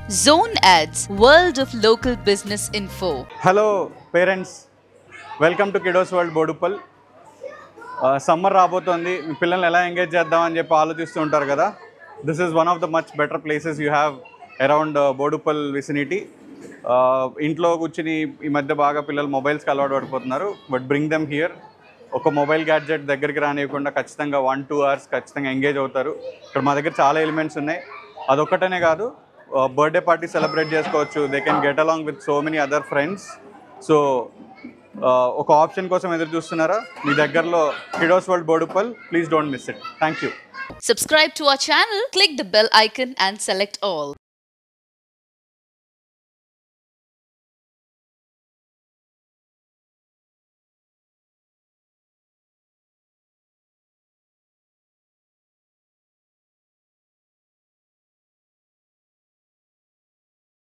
Zone Ads, World of Local Business Info. Hello parents, welcome to Kiddos World Bodupal. Summer రాబోతోంది, మీ పిల్లల్ని ఎలా engage చేద్దామని చెప్పి ఆలోచిస్తూ ఉంటారు కదా. This is one of the much better places you have around Boduppal vicinity. ఇంట్లో కూర్చుని ఈ మధ్య బాగా పిల్లలు మొబైల్స్కి అలవాటు పడిపోతున్నారు. But bring them here. ఒక మొబైల్ గ్యాడ్జెట్ దగ్గరికి రానివ్వకుండా ఖచ్చితంగా 1-2 hours ఖచ్చితంగా ఎంగేజ్ అవుతారు. ఇక్కడ మా దగ్గర చాలా ఎలిమెంట్స్ ఉన్నాయి. అదొక్కటనే కాదు, బర్త్డే పార్టీ సెలబ్రేట్ చేసుకోవచ్చు. They can get along with so many other friends. So ఒక ఆప్షన్ కోసం ఎదురు చూస్తున్నారా? మీ దగ్గరలో kiddos world Boduppal. Please don't miss it. Thank you. Subscribe to our channel, click the bell icon and select all.